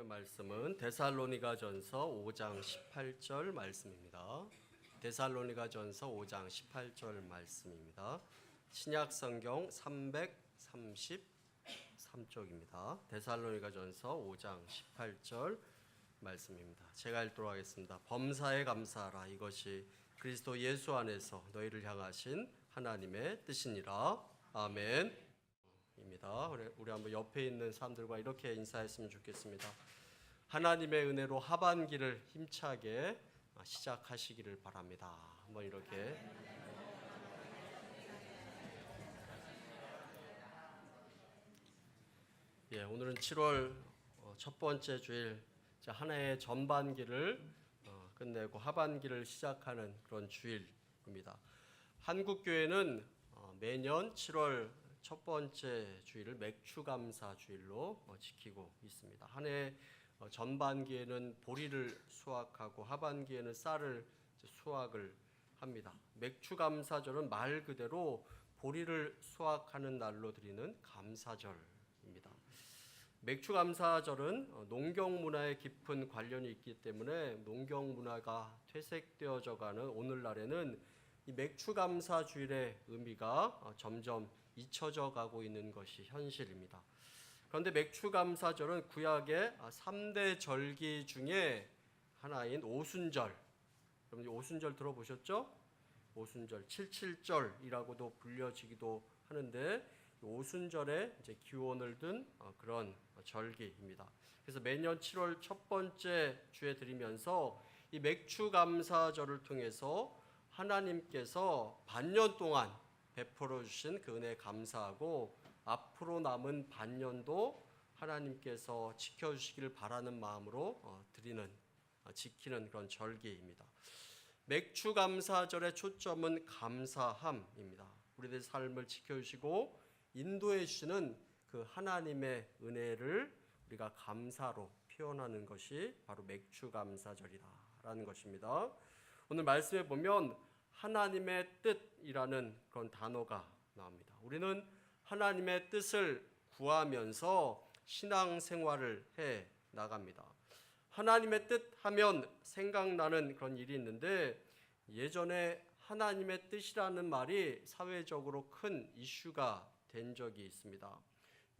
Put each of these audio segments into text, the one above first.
오늘 말씀은 데살로니가전서 5장 18절 말씀입니다. 데살로니가전서 5장 18절 말씀입니다. 신약 성경 333쪽입니다. 데살로니가전서 5장 18절 말씀입니다. 제가 읽도록 하겠습니다. 범사에 감사하라. 이것이 그리스도 예수 안에서 너희를 향하신 하나님의 뜻이니라. 아멘. 입니다. 우리 한번 옆에 있는 사람들과 이렇게 인사했으면 좋겠습니다. 하나님의 은혜로 하반기를 힘차게 시작하시기를 바랍니다. 한번 이렇게. 오늘은 7월 첫 번째 주일, 한 해의 전반기를 끝내고 하반기를 시작하는 그런 주일입니다. 한국 교회는 매년 7월 첫 번째 주일을 맥추감사 주일로 지키고 있습니다. 한 해 전반기에는 보리를 수확하고 하반기에는 쌀을 수확을 합니다. 맥추감사절은 말 그대로 보리를 수확하는 날로 드리는 감사절입니다. 맥추감사절은 농경 문화에 깊은 관련이 있기 때문에 농경 문화가 퇴색되어져가는 오늘날에는 이 맥추감사 주일의 의미가 점점 잊혀져 가고 있는 것이 현실입니다. 그런데 맥추감사절은 구약의 3대 절기 중에 하나인 오순절. 여러분 오순절 들어보셨죠? 오순절, 77절이라고도 불려지기도 하는데 오순절에 이제 기원을 둔 그런 절기입니다. 그래서 매년 7월 첫 번째 주에 드리면서 이 맥추감사절을 통해서 하나님께서 반년 동안 베풀어 주신 그 은혜에 감사하고 앞으로 남은 반년도 하나님께서 지켜주시기를 바라는 마음으로 지키는 그런 절기입니다. 맥추감사절의 초점은 감사함입니다. 우리들의 삶을 지켜주시고 인도해 주시는 그 하나님의 은혜를 우리가 감사로 표현하는 것이 바로 맥추감사절이라는 것입니다. 오늘 말씀에 보면 하나님의 뜻이라는 그런 단어가 나옵니다. 우리는 하나님의 뜻을 구하면서 신앙생활을 해 나갑니다. 하나님의 뜻 하면 생각나는 그런 일이 있는데 예전에 하나님의 뜻이라는 말이 사회적으로 큰 이슈가 된 적이 있습니다.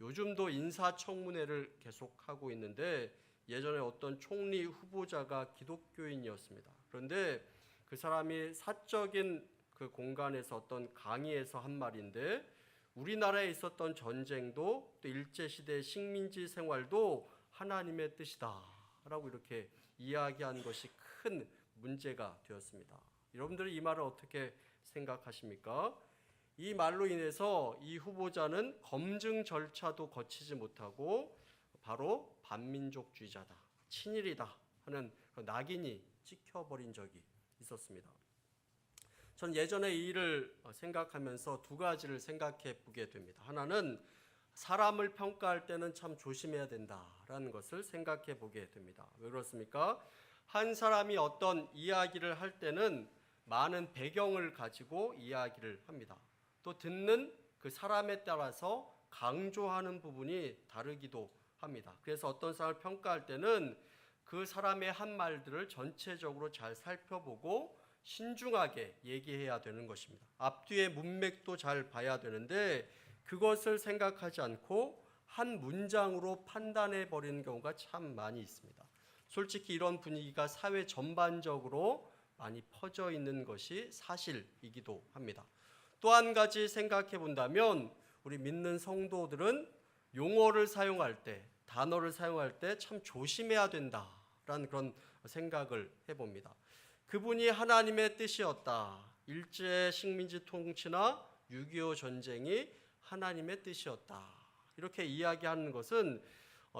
요즘도 인사청문회를 계속하고 있는데 예전에 어떤 총리 후보자가 기독교인이었습니다. 그런데 그 사람이 사적인 그 공간에서 어떤 강의에서 한 말인데 우리나라에 있었던 전쟁도 또 일제시대의 식민지 생활도 하나님의 뜻이다 라고 이렇게 이야기한 것이 큰 문제가 되었습니다. 여러분들은 이 말을 어떻게 생각하십니까? 이 말로 인해서 이 후보자는 검증 절차도 거치지 못하고 바로 반민족주의자다, 친일이다 하는 낙인이 찍혀버린 적이 있었습니다. 전 예전에 이 일을 생각하면서 두 가지를 생각해 보게 됩니다. 하나는 사람을 평가할 때는 참 조심해야 된다라는 것을 생각해 보게 됩니다. 왜 그렇습니까? 한 사람이 어떤 이야기를 할 때는 많은 배경을 가지고 이야기를 합니다. 또 듣는 그 사람에 따라서 강조하는 부분이 다르기도 합니다. 그래서 어떤 사람을 평가할 때는 그 사람의 한 말들을 전체적으로 잘 살펴보고 신중하게 얘기해야 되는 것입니다. 앞뒤의 문맥도 잘 봐야 되는데 그것을 생각하지 않고 한 문장으로 판단해 버리는 경우가 참 많이 있습니다. 솔직히 이런 분위기가 사회 전반적으로 많이 퍼져 있는 것이 사실이기도 합니다. 또 한 가지 생각해 본다면 우리 믿는 성도들은 용어를 사용할 때, 단어를 사용할 때 참 조심해야 된다라는 그런 생각을 해봅니다. 그분이 하나님의 뜻이었다. 일제 식민지 통치나 6.25 전쟁이 하나님의 뜻이었다. 이렇게 이야기하는 것은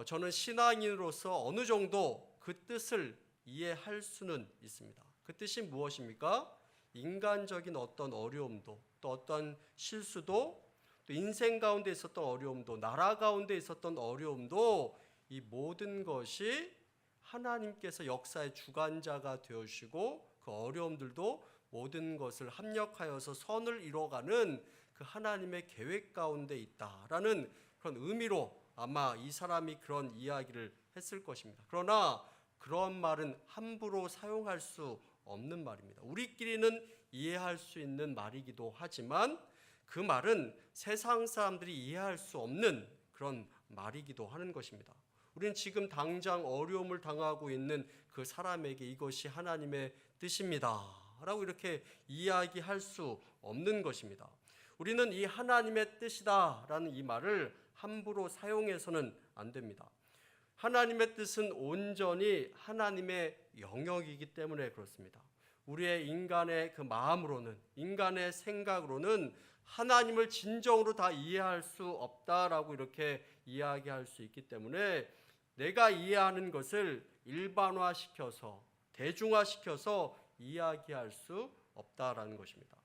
저는 신앙인으로서 어느 정도 그 뜻을 이해할 수는 있습니다. 그 뜻이 무엇입니까? 인간적인 어떤 어려움도 또 어떤 실수도 또 인생 가운데 있었던 어려움도 나라 가운데 있었던 어려움도 이 모든 것이 하나님께서 역사의 주관자가 되어주시고 그 어려움들도 모든 것을 합력하여서 선을 이뤄가는 그 하나님의 계획 가운데 있다라는 그런 의미로 아마 이 사람이 그런 이야기를 했을 것입니다. 그러나 그런 말은 함부로 사용할 수 없는 말입니다. 우리끼리는 이해할 수 있는 말이기도 하지만 그 말은 세상 사람들이 이해할 수 없는 그런 말이기도 하는 것입니다. 우리는 지금 당장 어려움을 당하고 있는 그 사람에게 이것이 하나님의 뜻입니다 라고 이렇게 이야기할 수 없는 것입니다. 우리는 이 하나님의 뜻이다 라는 이 말을 함부로 사용해서는 안 됩니다. 하나님의 뜻은 온전히 하나님의 영역이기 때문에 그렇습니다. 우리의 인간의 그 마음으로는, 인간의 생각으로는 하나님을 진정으로 다 이해할 수 없다라고 이렇게 이야기할 수 있기 때문에 내가 이해하는 것을 일반화시켜서 대중화시켜서 이야기할 수 없다라는 것입니다.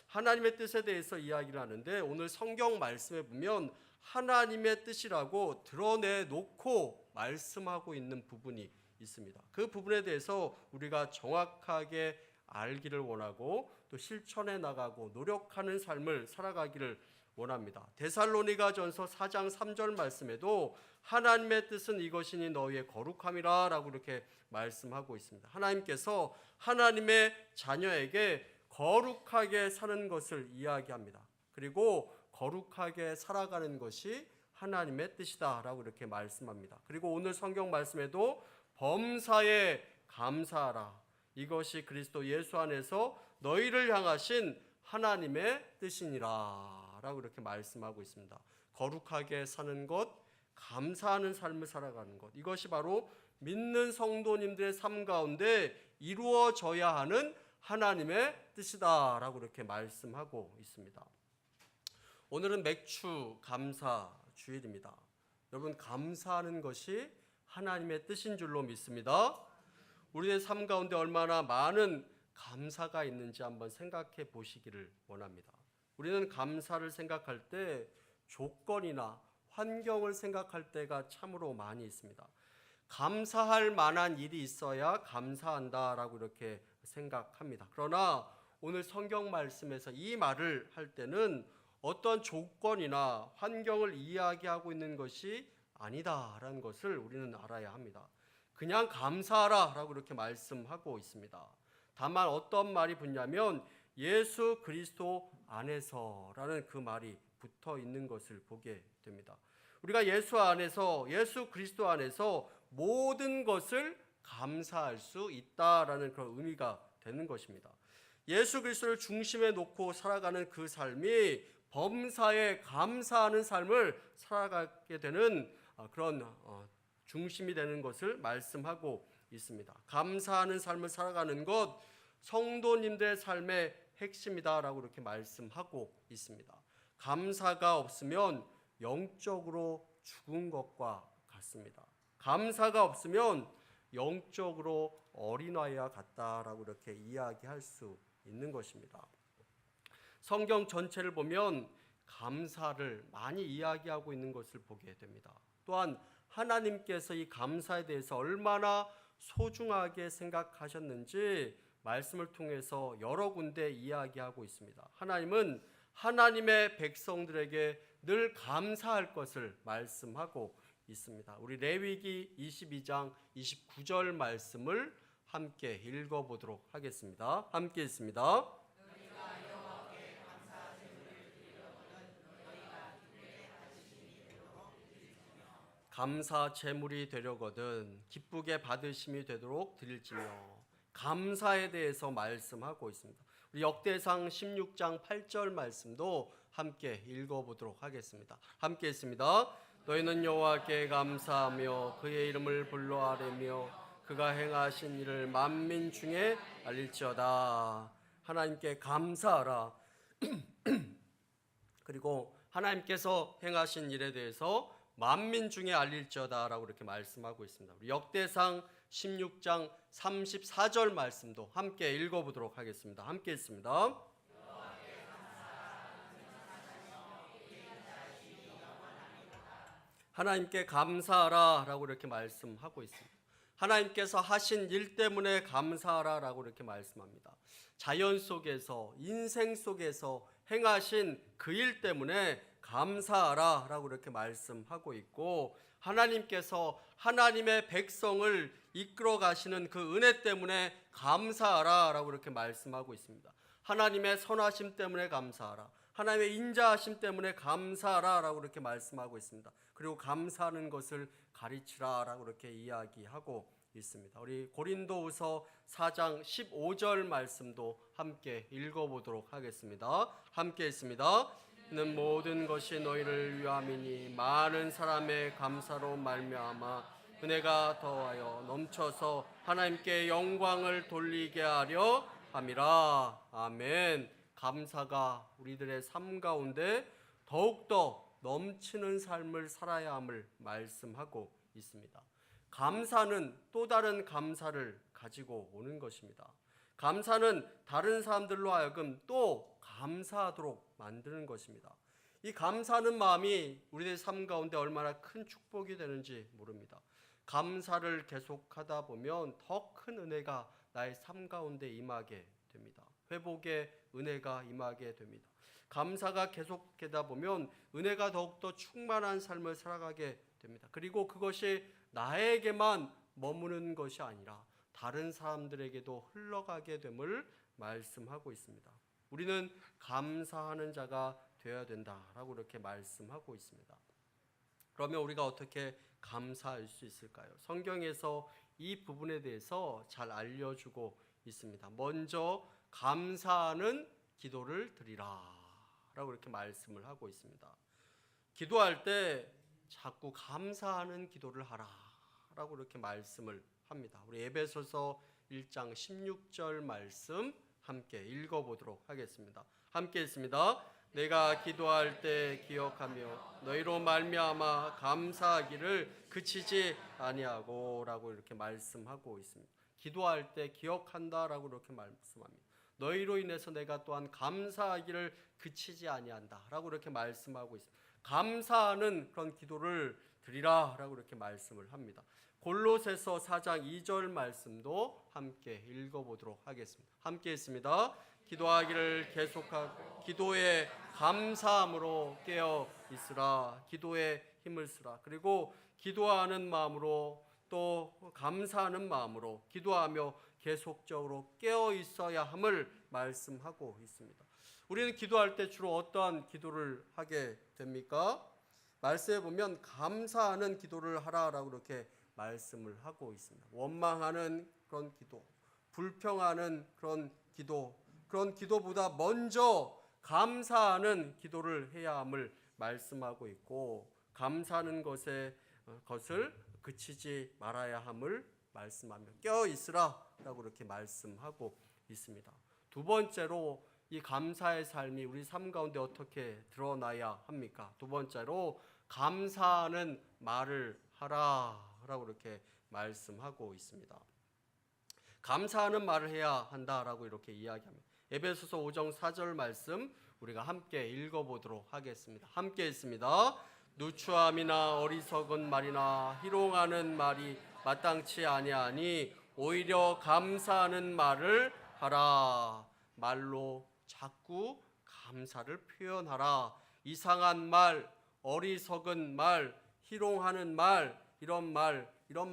하나님의 뜻에 대해서 이야기를 하는데 오늘 성경 말씀에 보면 하나님의 뜻이라고 드러내놓고 말씀하고 있는 부분이 있습니다. 그 부분에 대해서 우리가 정확하게 알기를 원하고 또 실천해 나가고 노력하는 삶을 살아가기를 원합니다. 데살로니가전서 4장 3절 말씀에도 하나님의 뜻은 이것이니 너희의 거룩함이라 라고 이렇게 말씀하고 있습니다. 하나님께서 하나님의 자녀에게 거룩하게 사는 것을 이야기합니다. 그리고 거룩하게 살아가는 것이 하나님의 뜻이다 라고 이렇게 말씀합니다. 그리고 오늘 성경 말씀에도 범사에 감사하라, 이것이 그리스도 예수 안에서 너희를 향하신 하나님의 뜻이니라 라고 이렇게 말씀하고 있습니다. 거룩하게 사는 것, 감사하는 삶을 살아가는 것, 이것이 바로 믿는 성도님들의 삶 가운데 이루어져야 하는 하나님의 뜻이다 라고 이렇게 말씀하고 있습니다. 오늘은 맥주 감사 주일입니다. 여러분, 감사하는 것이 하나님의 뜻인 줄로 믿습니다. 우리의 삶 가운데 얼마나 많은 감사가 있는지 한번 생각해 보시기를 원합니다. 우리는 감사를 생각할 때 조건이나 환경을 생각할 때가 참으로 많이 있습니다. 감사할 만한 일이 있어야 감사한다라고 이렇게 생각합니다. 그러나 오늘 성경 말씀에서 이 말을 할 때는 어떤 조건이나 환경을 이야기하고 있는 것이 아니다라는 것을 우리는 알아야 합니다. 그냥 감사하라라고 이렇게 말씀하고 있습니다. 다만 어떤 말이 붙냐면 예수 그리스도 안에서라는 그 말이 붙어 있는 것을 보게 됩니다. 우리가 예수 안에서, 예수 그리스도 안에서 모든 것을 감사할 수 있다라는 그런 의미가 되는 것입니다. 예수 그리스도를 중심에 놓고 살아가는 그 삶이 범사에 감사하는 삶을 살아가게 되는 그런 중심이 되는 것을 말씀하고 있습니다. 감사하는 삶을 살아가는 것, 성도님들의 삶의 핵심이다라고 이렇게 말씀하고 있습니다. 감사가 없으면 영적으로 죽은 것과 같습니다. 감사가 없으면 영적으로 어린아이와 같다라고 이렇게 이야기할 수 있는 것입니다. 성경 전체를 보면 감사를 많이 이야기하고 있는 것을 보게 됩니다. 또한 하나님께서 이 감사에 대해서 얼마나 소중하게 생각하셨는지 말씀을 통해서 여러 군데 이야기하고 있습니다. 하나님은 하나님의 백성들에게 늘 감사할 것을 말씀하고 있습니다. 우리 레위기 22장 29절 말씀을 함께 읽어보도록 하겠습니다. 함께 읽습니다. 감사 제물이 되려거든 기쁘게 받으심이 되도록 드릴지며, 감사에 대해서 말씀하고 있습니다. 우리 역대상 16장 8절 말씀도 함께 읽어보도록 하겠습니다. 함께 읽습니다. 너희는 여호와께 감사하며 그의 이름을 불러 아뢰며 그가 행하신 일을 만민 중에 알릴지어다. 하나님께 감사하라. 그리고 하나님께서 행하신 일에 대해서 만민 중에 알릴지어다라고 이렇게 말씀하고 있습니다. 우리 역대상 16장 34절 말씀도 함께 읽어보도록 하겠습니다. 함께 읽습니다. 하나님께 감사하라 라고 이렇게 말씀하고 있습니다. 하나님께서 하신 일 때문에 감사하라 라고 이렇게 말씀합니다. 자연 속에서, 인생 속에서 행하신 그 일 때문에 감사하라 라고 이렇게 말씀하고 있고, 하나님께서 하나님의 백성을 이끌어 가시는 그 은혜 때문에 감사하라 라고 이렇게 말씀하고 있습니다. 하나님의 선하심 때문에 감사하라, 하나님의 인자하심 때문에 감사하라 라고 이렇게 말씀하고 있습니다. 그리고 감사하는 것을 가르치라 라고 이렇게 이야기하고 있습니다. 우리 고린도후서 4장 15절 말씀도 함께 읽어보도록 하겠습니다. 함께 있습니다. 는 모든 것이 너희를 위함이니 많은 사람의 감사로 말미암아 은혜가 더하여 넘쳐서 하나님께 영광을 돌리게 하려 함이라. 아멘. 감사가 우리들의 삶 가운데 더욱더 넘치는 삶을 살아야 함을 말씀하고 있습니다. 감사는 또 다른 감사를 가지고 오는 것입니다. 감사는 다른 사람들로 하여금 또 감사하도록 만드는 것입니다. 이 감사하는 마음이 우리의 삶 가운데 얼마나 큰 축복이 되는지 모릅니다. 감사를 계속하다 보면 더 큰 은혜가 나의 삶 가운데 임하게 됩니다. 회복의 은혜가 임하게 됩니다. 감사가 계속되다 보면 은혜가 더욱더 충만한 삶을 살아가게 됩니다. 그리고 그것이 나에게만 머무는 것이 아니라 다른 사람들에게도 흘러가게 됨을 말씀하고 있습니다. 우리는 감사하는 자가 되어야 된다라고 이렇게 말씀하고 있습니다. 그러면 우리가 어떻게 감사할 수 있을까요? 성경에서 이 부분에 대해서 잘 알려주고 있습니다. 먼저 감사하는 기도를 드리라 라고 이렇게 말씀을 하고 있습니다. 기도할 때 자꾸 감사하는 기도를 하라 라고 이렇게 말씀을 합니다. 우리 에베소서 1장 16절 말씀 함께 읽어보도록 하겠습니다. 함께 있습니다. 내가 기도할 때 기억하며 너희로 말미암아 감사하기를 그치지 아니하고 라고 이렇게 말씀하고 있습니다. 기도할 때 기억한다라고 이렇게 말씀합니다. 너희로 인해서 내가 또한 감사하기를 그치지 아니한다 라고 이렇게 말씀하고 있습니다. 감사하는 그런 기도를 드리라 라고 이렇게 말씀을 합니다. 골로새서 4장 2절 말씀도 함께 읽어보도록 하겠습니다. 함께 있습니다. 기도하기를 계속하고 기도에 감사함으로 깨어 있으라. 기도에 힘을 쓰라. 그리고 기도하는 마음으로 또 감사하는 마음으로 기도하며 계속적으로 깨어 있어야 함을 말씀하고 있습니다. 우리는 기도할 때 주로 어떠한 기도를 하게 됩니까? 말씀에 보면 감사하는 기도를 하라라고 이렇게 말씀을 하고 있습니다. 원망하는 그런 기도, 불평하는 그런 기도, 그런 기도보다 먼저 감사하는 기도를 해야 함을 말씀하고 있고, 감사하는 것을 그치지 말아야 함을 말씀하며 깨어 있으라 라고 이렇게 말씀하고 있습니다. 두 번째로 이 감사의 삶이 우리 삶 가운데 어떻게 드러나야 합니까? 두 번째로 감사하는 말을 하라 라고 이렇게 말씀하고 있습니다. 감사하는 말을 해야 한다라고 이렇게 이야기합니다. 에베소서 5장 4절 말씀 우리가 함께 읽어보도록 하겠습니다. 함께 있습니다. 누추함이나 어리석은 말이나 희롱하는 말이 마땅치 아니하니 오히려 감사하는 말을 하라. 말로 자꾸 감사를 표현하라. 이상한 말, 어리석은 말, 희롱하는 말, 이런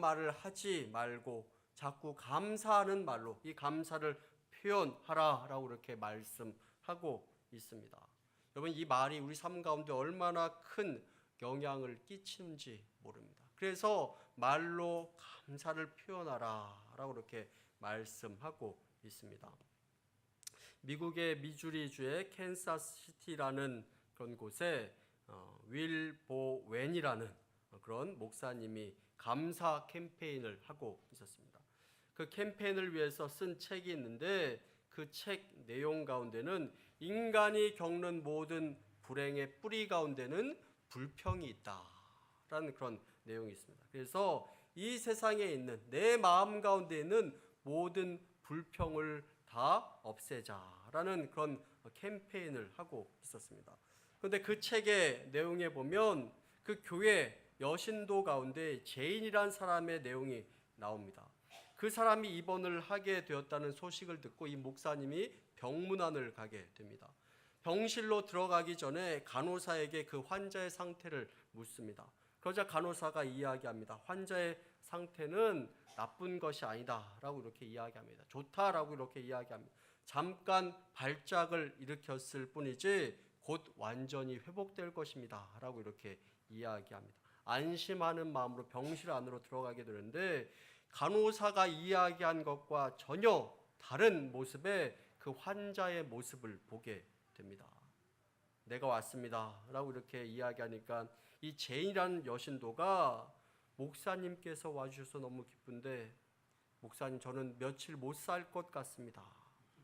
말을 하지 말고 자꾸 감사하는 말로 이 감사를 표현하라라고 이렇게 말씀하고 있습니다. 여러분, 이 말이 우리 삶 가운데 얼마나 큰 영향을 끼치는지 모릅니다. 그래서 말로 감사를 표현하라라고 이렇게 말씀하고 있습니다. 미국의 미주리주의 캔사스시티라는 그런 곳에 윌 보웬이라는 그런 목사님이 감사 캠페인을 하고 있었습니다. 그 캠페인을 위해서 쓴 책이 있는데 그 책 내용 가운데는 인간이 겪는 모든 불행의 뿌리 가운데는 불평이 있다라는 그런 내용이 있습니다. 그래서 이 세상에 있는 내 마음 가운데 있는 모든 불평을 다 없애자라는 그런 캠페인을 하고 있었습니다. 그런데 그 책의 내용에 보면 그 교회 여신도 가운데 제인이란 사람의 내용이 나옵니다. 그 사람이 입원을 하게 되었다는 소식을 듣고 이 목사님이 병문안을 가게 됩니다. 병실로 들어가기 전에 간호사에게 그 환자의 상태를 묻습니다. 그러자 간호사가 이야기합니다. 환자의 상태는 나쁜 것이 아니다라고 이렇게 이야기합니다. 좋다라고 이렇게 이야기합니다. 잠깐 발작을 일으켰을 뿐이지 곧 완전히 회복될 것입니다라고 이렇게 이야기합니다. 안심하는 마음으로 병실 안으로 들어가게 되는데 간호사가 이야기한 것과 전혀 다른 모습의 그 환자의 모습을 보게 됩니다. 내가 왔습니다 라고 이렇게 이야기하니까 이 제인이라는 여신도가 목사님께서 와주셔서 너무 기쁜데 목사님 저는 며칠 못 살 것 같습니다.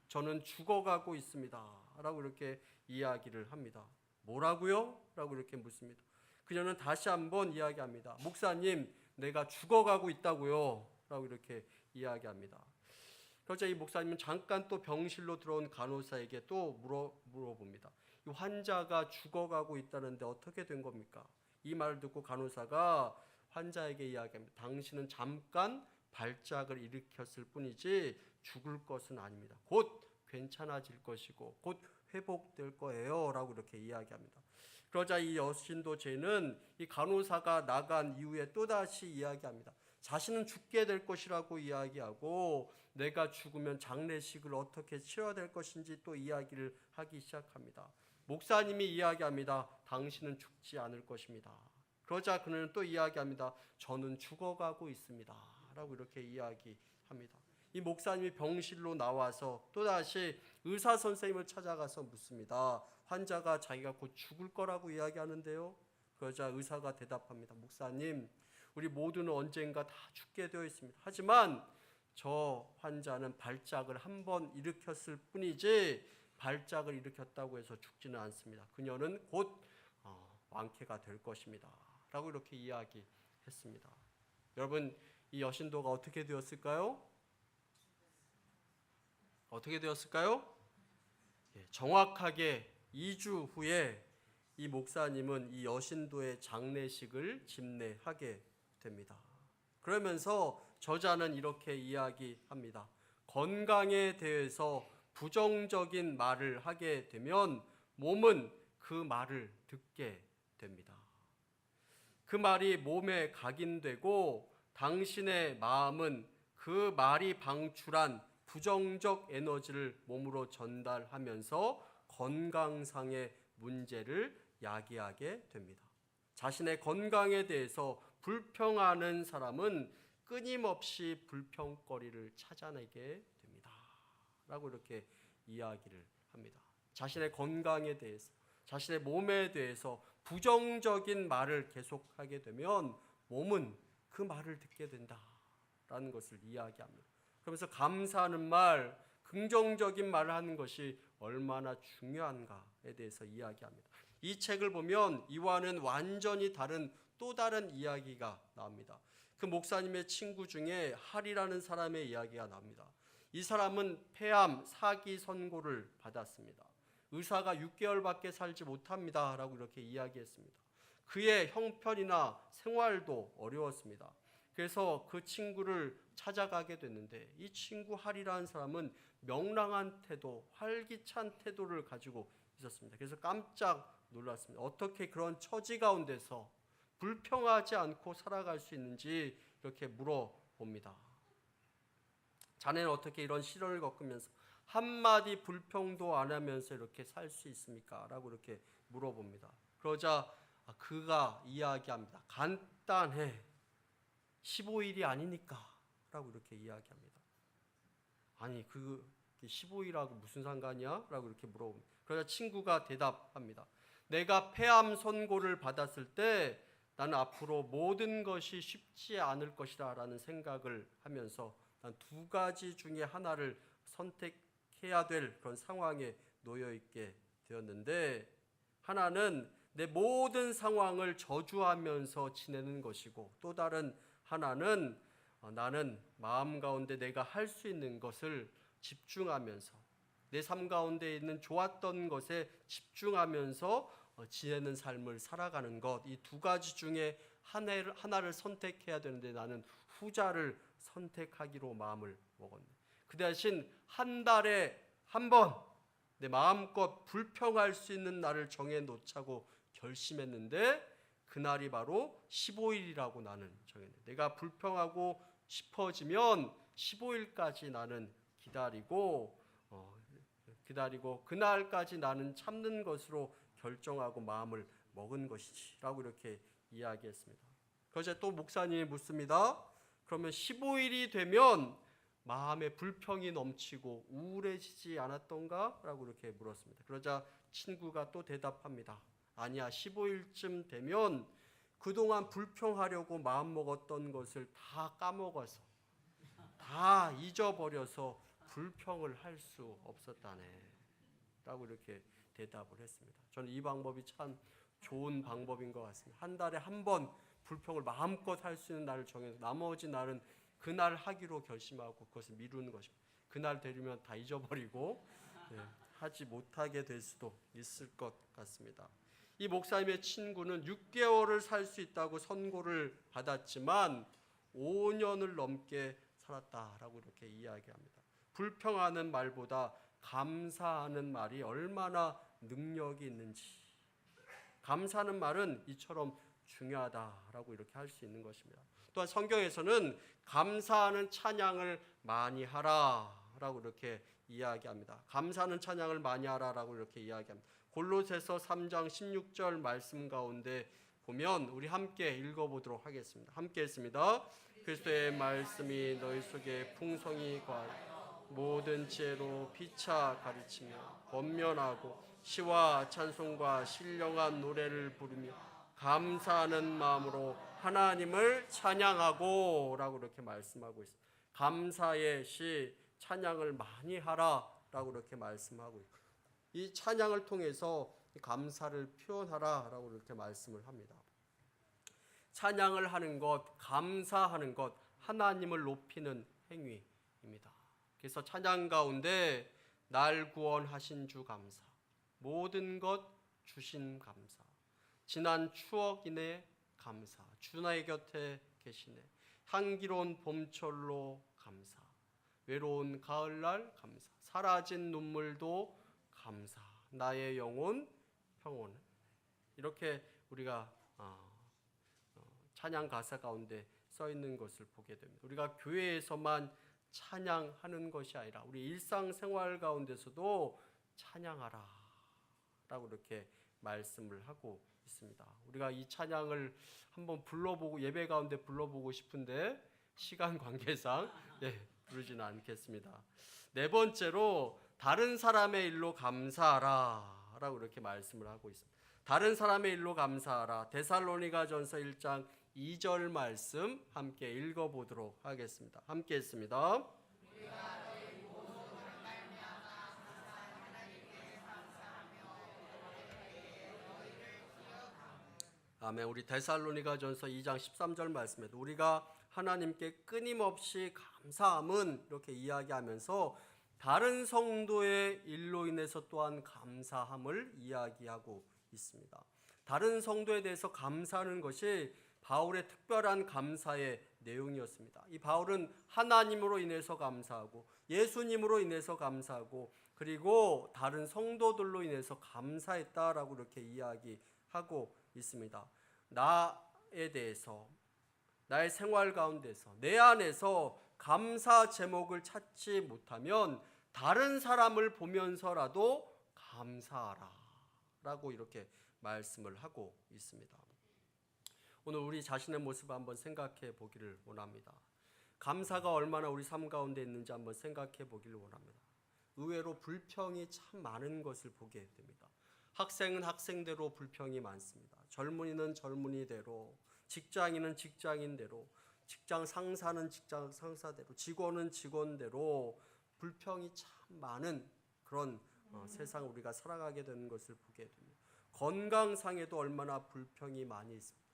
저는 죽어가고 있습니다 라고 이렇게 이야기를 합니다. 뭐라고요? 라고 이렇게 묻습니다. 그녀는 다시 한번 이야기합니다. 목사님 내가 죽어가고 있다고요 라고 이렇게 이야기합니다. 그러자 이 목사님은 잠깐 또 병실로 들어온 간호사에게 또 물어봅니다. 이 환자가 죽어가고 있다는데 어떻게 된 겁니까? 이 말을 듣고 간호사가 환자에게 이야기합니다. 당신은 잠깐 발작을 일으켰을 뿐이지 죽을 것은 아닙니다. 곧 괜찮아질 것이고 곧 회복될 거예요 라고 이렇게 이야기합니다. 그러자 이 여신도 쟤는 이 간호사가 나간 이후에 또다시 이야기합니다. 자신은 죽게 될 것이라고 이야기하고 내가 죽으면 장례식을 어떻게 치러야 될 것인지 또 이야기를 하기 시작합니다. 목사님이 이야기합니다. 당신은 죽지 않을 것입니다. 그러자 그는 또 이야기합니다. 저는 죽어가고 있습니다 라고 이렇게 이야기합니다. 이 목사님이 병실로 나와서 또다시 의사 선생님을 찾아가서 묻습니다. 환자가 자기가 곧 죽을 거라고 이야기하는데요. 그러자 의사가 대답합니다. 목사님 우리 모두는 언젠가 다 죽게 되어 있습니다. 하지만 저 환자는 발작을 한 번 일으켰을 뿐이지 발작을 일으켰다고 해서 죽지는 않습니다. 그녀는 곧 완쾌가 될 것입니다 라고 이렇게 이야기했습니다. 여러분 이 여신도가 어떻게 되었을까요? 어떻게 되었을까요? 정확하게 2주 후에 이 목사님은 이 여신도의 장례식을 집례하게 됩니다. 그러면서 저자는 이렇게 이야기합니다. 건강에 대해서 부정적인 말을 하게 되면 몸은 그 말을 듣게 됩니다. 그 말이 몸에 각인되고 당신의 마음은 그 말이 방출한 부정적 에너지를 몸으로 전달하면서 건강상의 문제를 야기하게 됩니다. 자신의 건강에 대해서 불평하는 사람은 끊임없이 불평거리를 찾아내게 됩니다 라고 이렇게 이야기를 합니다. 자신의 건강에 대해서 자신의 몸에 대해서 부정적인 말을 계속하게 되면 몸은 그 말을 듣게 된다라는 것을 이야기합니다. 그러면서 감사하는 말, 긍정적인 말을 하는 것이 얼마나 중요한가에 대해서 이야기합니다. 이 책을 보면 이와는 완전히 다른 또 다른 이야기가 나옵니다. 그 목사님의 친구 중에 할이라는 사람의 이야기가 나옵니다. 이 사람은 폐암 4기 선고를 받았습니다. 의사가 6개월밖에 살지 못합니다 라고 이렇게 이야기했습니다. 그의 형편이나 생활도 어려웠습니다. 그래서 그 친구를 찾아가게 됐는데 이 친구 할이라는 사람은 명랑한 태도, 활기찬 태도를 가지고 있었습니다. 그래서 깜짝 놀랐습니다. 어떻게 그런 처지 가운데서 불평하지 않고 살아갈 수 있는지 이렇게 물어봅니다. 자네는 어떻게 이런 시련을 겪으면서 한마디 불평도 안 하면서 이렇게 살 수 있습니까? 라고 이렇게 물어봅니다. 그러자 그가 이야기합니다. 간단해. 15일이 아니니까 라고 이렇게 이야기합니다. 아니 그 15일하고 무슨 상관이야? 라고 이렇게 물어봅니다. 그러자 친구가 대답합니다. 내가 폐암 선고를 받았을 때 나는 앞으로 모든 것이 쉽지 않을 것이다 라는 생각을 하면서 난 두 가지 중에 하나를 선택해야 될 그런 상황에 놓여 있게 되었는데 하나는 내 모든 상황을 저주하면서 지내는 것이고 또 다른 하나는 나는 마음 가운데 내가 할 수 있는 것을 집중하면서 내 삶 가운데 있는 좋았던 것에 집중하면서 지내는 삶을 살아가는 것, 이 두 가지 중에 하나를 선택해야 되는데 나는 후자를 선택하기로 마음을 먹었네. 그 대신 한 달에 한 번 내 마음껏 불평할 수 있는 날을 정해 놓자고 결심했는데 그날이 바로 15일이라고 나는 정했네. 내가 불평하고 싶어지면 15일까지 나는 기다리고 그날까지 나는 참는 것으로 결정하고 마음을 먹은 것이지라고 이렇게 이야기했습니다. 그래서 또 목사님이 묻습니다. 그러면 15일이 되면 마음에 불평이 넘치고 우울해지지 않았던가? 라고 이렇게 물었습니다. 그러자 친구가 또 대답합니다. 아니야, 15일쯤 되면 그동안 불평하려고 마음먹었던 것을 다 까먹어서 다 잊어버려서 불평을 할 수 없었다네 라고 이렇게 대답을 했습니다. 저는 이 방법이 참 좋은 방법인 것 같습니다. 한 달에 한 번 불평을 마음껏 할 수 있는 날을 정해서 나머지 날은 그날 하기로 결심하고 그것을 미루는 것입니다. 그날 되려면 다 잊어버리고 하지 못하게 될 수도 있을 것 같습니다. 이 목사님의 친구는 6개월을 살 수 있다고 선고를 받았지만 5년을 넘게 살았다라고 이렇게 이야기합니다. 불평하는 말보다 감사하는 말이 얼마나 능력이 있는지, 감사하는 말은 이처럼 중요하다라고 이렇게 할 수 있는 것입니다. 또한 성경에서는 감사하는 찬양을 많이 하라라고 이렇게 이야기합니다. 감사하는 찬양을 많이 하라라고 이렇게 이야기합니다. 골로새서 3장 16절 말씀 가운데 보면 우리 함께 읽어보도록 하겠습니다. 함께 했습니다. 그리스도의 말씀이 너희 속에 풍성히 과하여 모든 지혜로 피차 가르치며 권면하고 시와 찬송과 신령한 노래를 부르며 감사하는 마음으로 하나님을 찬양하고 라고 이렇게 말씀하고 있습니다. 감사의 시, 찬양을 많이 하라 라고 이렇게 말씀하고 있고, 이 찬양을 통해서 감사를 표현하라 라고 이렇게 말씀을 합니다. 찬양을 하는 것, 감사하는 것, 하나님을 높이는 행위입니다. 그래서 찬양 가운데 날 구원하신 주 감사, 모든 것 주신 감사, 지난 추억이네 감사, 주 나의 곁에 계시네, 향기로운 봄철로 감사, 외로운 가을날 감사, 사라진 눈물도 감사, 나의 영혼 평온. 이렇게 우리가 찬양 가사 가운데 써 있는 것을 보게 됩니다. 우리가 교회에서만 찬양하는 것이 아니라 우리 일상생활 가운데서도 찬양하라 라고 이렇게 말씀을 하고 있습니다. 우리가 이 찬양을 한번 불러보고 예배 가운데 불러보고 싶은데 시간 관계상 부르지는 않겠습니다. 네 번째로 다른 사람의 일로 감사하라 라고 이렇게 말씀을 하고 있습니다. 다른 사람의 일로 감사하라. 데살로니가전서 1장 2절 말씀 함께 읽어보도록 하겠습니다. 함께 했습니다. 아멘. 우리 데살로니가전서 2장 13절 말씀에도 우리가 하나님께 끊임없이 감사함은 이렇게 이야기하면서 다른 성도의 일로 인해서 또한 감사함을 이야기하고 있습니다. 다른 성도에 대해서 감사하는 것이 바울의 특별한 감사의 내용이었습니다. 이 바울은 하나님으로 인해서 감사하고 예수님으로 인해서 감사하고 그리고 다른 성도들로 인해서 감사했다라고 이렇게 이야기하고 있습니다. 나에 대해서, 나의 생활 가운데서, 내 안에서 감사 제목을 찾지 못하면 다른 사람을 보면서라도 감사하라 라고 이렇게 말씀을 하고 있습니다. 오늘 우리 자신의 모습을 한번 생각해 보기를 원합니다. 감사가 얼마나 우리 삶 가운데 있는지 한번 생각해 보기를 원합니다. 의외로 불평이 참 많은 것을 보게 됩니다. 학생은 학생대로 불평이 많습니다. 젊은이는 젊은이대로, 직장인은 직장인대로, 직장 상사는 직장 상사대로, 직원은 직원대로 불평이 참 많은 그런 세상 우리가 살아가게 되는 것을 보게 됩니다. 건강상에도 얼마나 불평이 많이 있습니까?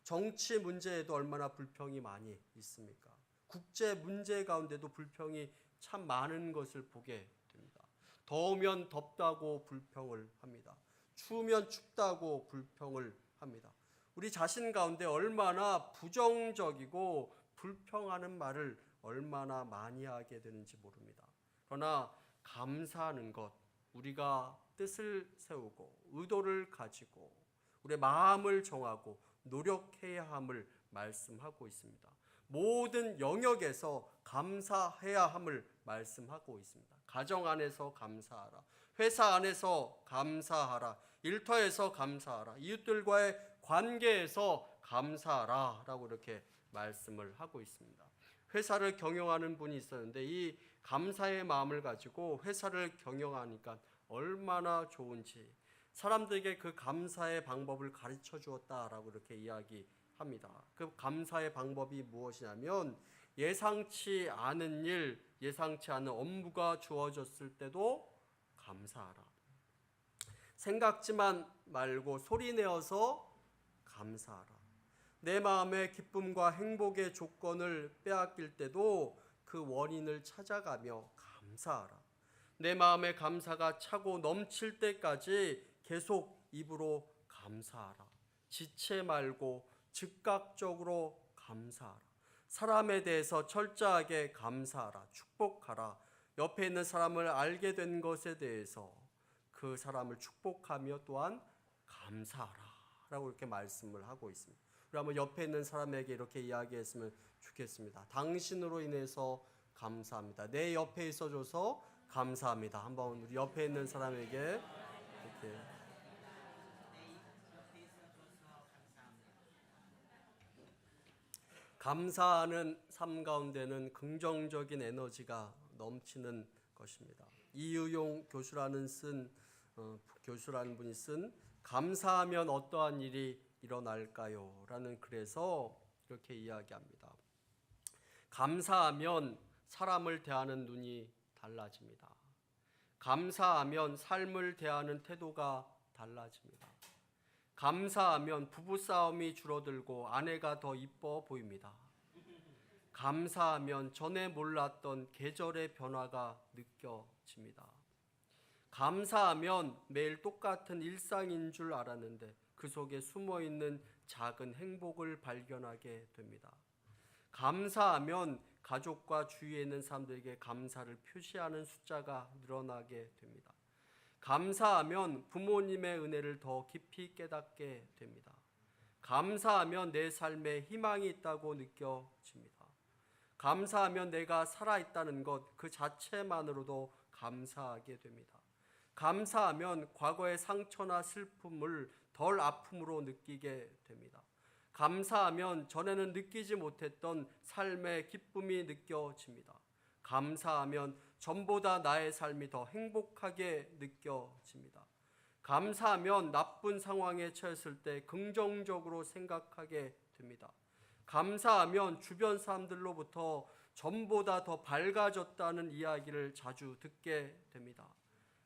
정치 문제에도 얼마나 불평이 많이 있습니까? 국제 문제 가운데도 불평이 참 많은 것을 보게 됩니다. 더우면 덥다고 불평을 합니다. 추우면 춥다고 불평을 합니다. 우리 자신 가운데 얼마나 부정적이고 불평하는 말을 얼마나 많이 하게 되는지 모릅니다. 그러나 감사하는 것, 우리가 뜻을 세우고 의도를 가지고 우리의 마음을 정하고 노력해야 함을 말씀하고 있습니다. 모든 영역에서 감사해야 함을 말씀하고 있습니다. 가정 안에서 감사하라. 회사 안에서 감사하라. 일터에서 감사하라. 이웃들과의 관계에서 감사하라 라고 이렇게 말씀을 하고 있습니다. 회사를 경영하는 분이 있었는데 이 감사의 마음을 가지고 회사를 경영하니까 얼마나 좋은지 사람들에게 그 감사의 방법을 가르쳐 주었다라고 이렇게 이야기합니다. 그 감사의 방법이 무엇이냐면 예상치 않은 일, 예상치 않은 업무가 주어졌을 때도 감사하라. 생각지만 말고 소리내어서 감사하라. 내 마음의 기쁨과 행복의 조건을 빼앗길 때도 그 원인을 찾아가며 감사하라. 내 마음의 감사가 차고 넘칠 때까지 계속 입으로 감사하라. 지체 말고 즉각적으로 감사하라. 사람에 대해서 철저하게 감사하라. 축복하라. 옆에 있는 사람을 알게 된 것에 대해서 그 사람을 축복하며 또한 감사하라 라고 이렇게 말씀을 하고 있습니다. 우리 한번 옆에 있는 사람에게 이렇게 이야기했으면 좋겠습니다. 당신으로 인해서 감사합니다. 내 옆에 있어줘서 감사합니다. 한번 우리 옆에 있는 사람에게 이렇게 감사하는 삶 가운데는 긍정적인 에너지가 넘치는 것입니다. 이유용 교수라는 분이 쓴 감사하면 어떠한 일이 일어날까요? 라는 글에서 이렇게 이야기합니다. 감사하면 사람을 대하는 눈이 달라집니다. 감사하면 삶을 대하는 태도가 달라집니다. 감사하면 부부싸움이 줄어들고 아내가 더 이뻐 보입니다. 감사하면 전에 몰랐던 계절의 변화가 느껴집니다. 감사하면 매일 똑같은 일상인 줄 알았는데 그 속에 숨어있는 작은 행복을 발견하게 됩니다. 감사하면 가족과 주위에 있는 사람들에게 감사를 표시하는 숫자가 늘어나게 됩니다. 감사하면 부모님의 은혜를 더 깊이 깨닫게 됩니다. 감사하면 내 삶에 희망이 있다고 느껴집니다. 감사하면 내가 살아있다는 것 그 자체만으로도 감사하게 됩니다. 감사하면 과거의 상처나 슬픔을 덜 아픔으로 느끼게 됩니다. 감사하면 전에는 느끼지 못했던 삶의 기쁨이 느껴집니다. 감사하면 전보다 나의 삶이 더 행복하게 느껴집니다. 감사하면 나쁜 상황에 처했을 때 긍정적으로 생각하게 됩니다. 감사하면 주변 사람들로부터 전보다 더 밝아졌다는 이야기를 자주 듣게 됩니다.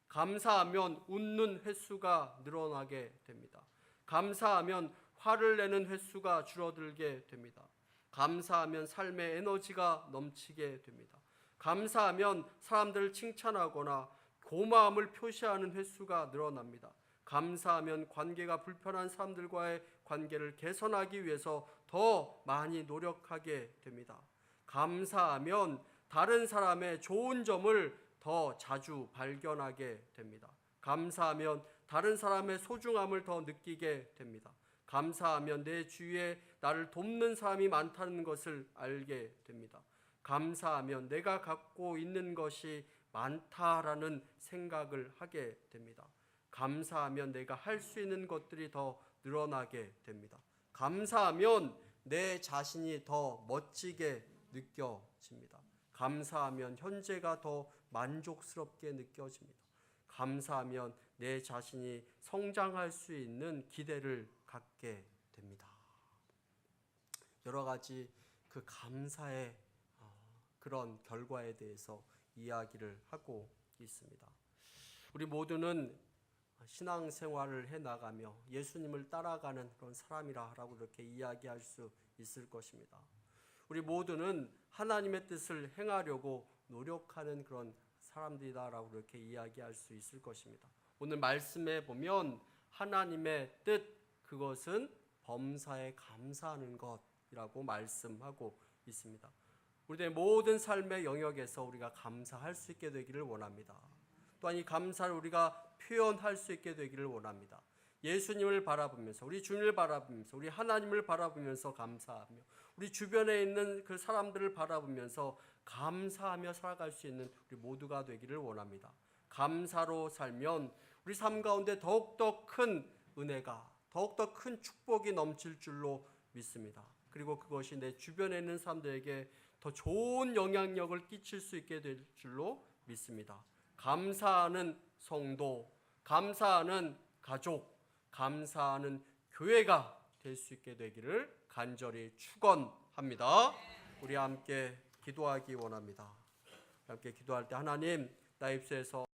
감사하면 웃는 횟수가 늘어나게 됩니다. 감사하면 화를 내는 횟수가 줄어들게 됩니다. 감사하면 삶의 에너지가 넘치게 됩니다. 감사하면 사람들을 칭찬하거나 고마움을 표시하는 횟수가 늘어납니다. 감사하면 관계가 불편한 사람들과의 관계를 개선하기 위해서 더 많이 노력하게 됩니다. 감사하면 다른 사람의 좋은 점을 더 자주 발견하게 됩니다. 감사하면 다른 사람의 소중함을 더 느끼게 됩니다. 감사하면 내 주위에 나를 돕는 사람이 많다는 것을 알게 됩니다. 감사하면 내가 갖고 있는 것이 많다라는 생각을 하게 됩니다. 감사하면 내가 할 수 있는 것들이 더 늘어나게 됩니다. 감사하면 내 자신이 더 멋지게 느껴집니다. 감사하면 현재가 더 만족스럽게 느껴집니다. 감사하면 내 자신이 성장할 수 있는 기대를 갖게 됩니다. 여러 가지 그 감사의 그런 결과에 대해서 이야기를 하고 있습니다. 우리 모두는 신앙생활을 해나가며 예수님을 따라가는 그런 사람이라고 이렇게 이야기할 수 있을 것입니다. 우리 모두는 하나님의 뜻을 행하려고 노력하는 그런 사람들이다라고 이렇게 이야기할 수 있을 것입니다. 오늘 말씀에 보면 하나님의 뜻, 그것은 범사에 감사하는 것이라고 말씀하고 있습니다. 우리의 모든 삶의 영역에서 우리가 감사할 수 있게 되기를 원합니다. 또한 이 감사를 우리가 표현할 수 있게 되기를 원합니다. 예수님을 바라보면서, 우리 주님을 바라보면서, 우리 하나님을 바라보면서 감사하며, 우리 주변에 있는 그 사람들을 바라보면서 감사하며 살아갈 수 있는 우리 모두가 되기를 원합니다. 감사로 살면 우리 삶 가운데 더욱더 큰 은혜가, 더욱더 큰 축복이 넘칠 줄로 믿습니다. 그리고 그것이 내 주변에 있는 사람들에게 더 좋은 영향력을 끼칠 수 있게 될 줄로 믿습니다. 감사하는 성도, 감사하는 가족, 감사하는 교회가 될 수 있게 되기를 간절히 축원합니다. 우리 함께 기도하기 원합니다. 함께 기도할 때 하나님, 나 입술에서